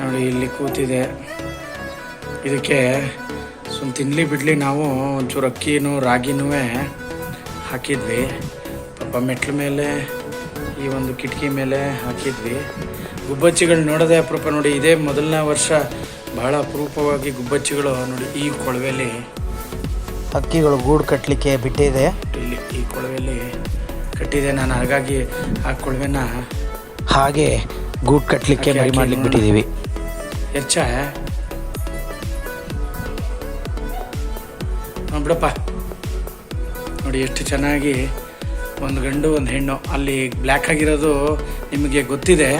ನೋಡಿ ಇಲ್ಲಿ ಕೂತಿದೆ. ಇದಕ್ಕೆ ತಿನ್ನಲಿ ಬಿಡಲಿ ನಾವು ಒಂಚೂರು ಅಕ್ಕಿನೂ ರಾಗಿನೂ ಹಾಕಿದ್ವಿ. ಪಾಪ ಮೆಟ್ಲ ಮೇಲೆ ಈ ಒಂದು ಕಿಟಕಿ ಮೇಲೆ ಹಾಕಿದ್ವಿ. ಗುಬ್ಬಚ್ಚಿಗಳು ನೋಡೋದೇ ಅಪರೂಪ ನೋಡಿ. ಇದೇ ಮೊದಲನೇ ವರ್ಷ ಬಹಳ ಅಪರೂಪವಾಗಿ ಗುಬ್ಬಚ್ಚಿಗಳು ನೋಡಿ ಈ ಕೊಳವೆಯಲ್ಲಿ ಹಕ್ಕಿಗಳು ಗೂಡು ಕಟ್ಟಲಿಕ್ಕೆ ಬಿಟ್ಟಿದೆ. ಇಲ್ಲಿ ಈ ಕೊಳವೆಯಲ್ಲಿ ಕಟ್ಟಿದೆ. ನಾನು ಹಾಗಾಗಿ ಆ ಕೊಳವೆನ ಹಾಗೆ ಗೂಡು ಕಟ್ಟಲಿಕ್ಕೆ ಮರಿ ಮಾಡ್ಲಿಕ್ಕೆ ಬಿಟ್ಟಿದ್ದೀವಿ. ಬಿಡಪ್ಪ ನೋಡಿ ಎಷ್ಟು ಚೆನ್ನಾಗಿ ಒಂದು ಗಂಡು ಒಂದು ಹೆಣ್ಣು. ಅಲ್ಲಿ ಬ್ಲ್ಯಾಕ್ ಆಗಿರೋದು ನಿಮಗೆ ಗೊತ್ತಿದೆ,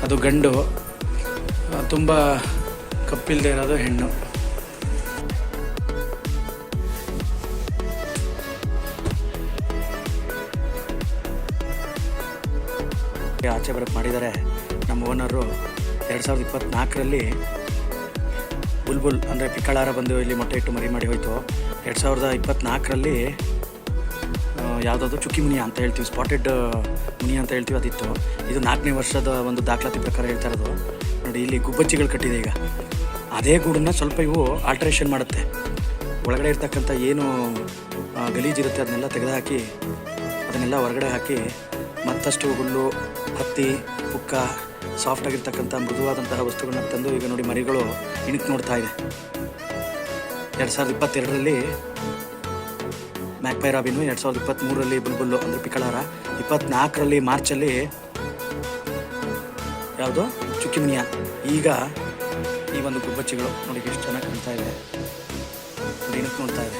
ಅದು ಗಂಡು. ತುಂಬ ಕಪ್ಪಿಲ್ಲದೆ ಇರೋದು ಹೆಣ್ಣು. ಆಚೆ ಬರಕ್ಕೆ ಮಾಡಿದ್ದಾರೆ ನಮ್ಮ ಓನರು. 2024ರಲ್ಲಿ ಬುಲ್ಬುಲ್ ಅಂದರೆ ಪಿಕ್ಕಳಾರ ಬಂದು ಇಲ್ಲಿ ಮೊಟ್ಟೆ ಇಟ್ಟು ಮರಿ ಮಾಡಿ ಹೋಯಿತು. 2024ರಲ್ಲಿ ಯಾವುದಾದ್ರು ಚುಕ್ಕಿ ಮುನಿಯ ಅಂತ ಹೇಳ್ತೀವಿ, ಸ್ಪಾಟೆಡ್ ಮುನಿಯ ಅಂತ ಹೇಳ್ತೀವಿ, ಅದಿತ್ತು. ಇದು 4ನೇ ವರ್ಷದ ಒಂದು ದಾಖಲಾತಿ ಪ್ರಕಾರ ಹೇಳ್ತಾ ಇರೋದು. ನೋಡಿ ಇಲ್ಲಿ ಗುಬ್ಬಚ್ಚಿಗಳು ಕಟ್ಟಿದೆ. ಈಗ ಅದೇ ಗೂಡನ್ನು ಸ್ವಲ್ಪ ಇವು ಆಲ್ಟ್ರೇಷನ್ ಮಾಡುತ್ತೆ. ಒಳಗಡೆ ಇರ್ತಕ್ಕಂಥ ಏನು ಗಲೀಜಿರುತ್ತೆ ಅದನ್ನೆಲ್ಲ ತೆಗೆದುಹಾಕಿ ಅದನ್ನೆಲ್ಲ ಹೊರಗಡೆ ಹಾಕಿ ಮತ್ತಷ್ಟು ಹುಲ್ಲು, ಹತ್ತಿ, ಪುಕ್ಕ, ಸಾಫ್ಟಾಗಿರ್ತಕ್ಕಂಥ ಮೃದುವಾದಂತಹ ವಸ್ತುಗಳನ್ನ ತಂದು ಈಗ ನೋಡಿ ಮರಿಗಳು ಇಣುಕು ನೋಡ್ತಾ ಇದೆ. 2022ರಲ್ಲಿ ಮ್ಯಾಕ್ಪೈ ರಾಬಿನು, 2023ರಲ್ಲಿ ಬುಲ್ಬುಲ್ಲು ಅಂದರೆ ಪಿಕ್ಕಳಾರ, 24ರಲ್ಲಿ ಮಾರ್ಚಲ್ಲಿ ಯಾವುದು ಚುಕ್ಕಿ ಮುನಿಯ. ಈಗ ಈ ಒಂದು ಗುಬ್ಬಚ್ಚಿಗಳು ನೋಡಿ ಎಷ್ಟು ಚೆನ್ನಾಗಿ ಕಾಣ್ತಾ ಇದೆ, ಇಣುಕು ನೋಡ್ತಾ ಇದೆ.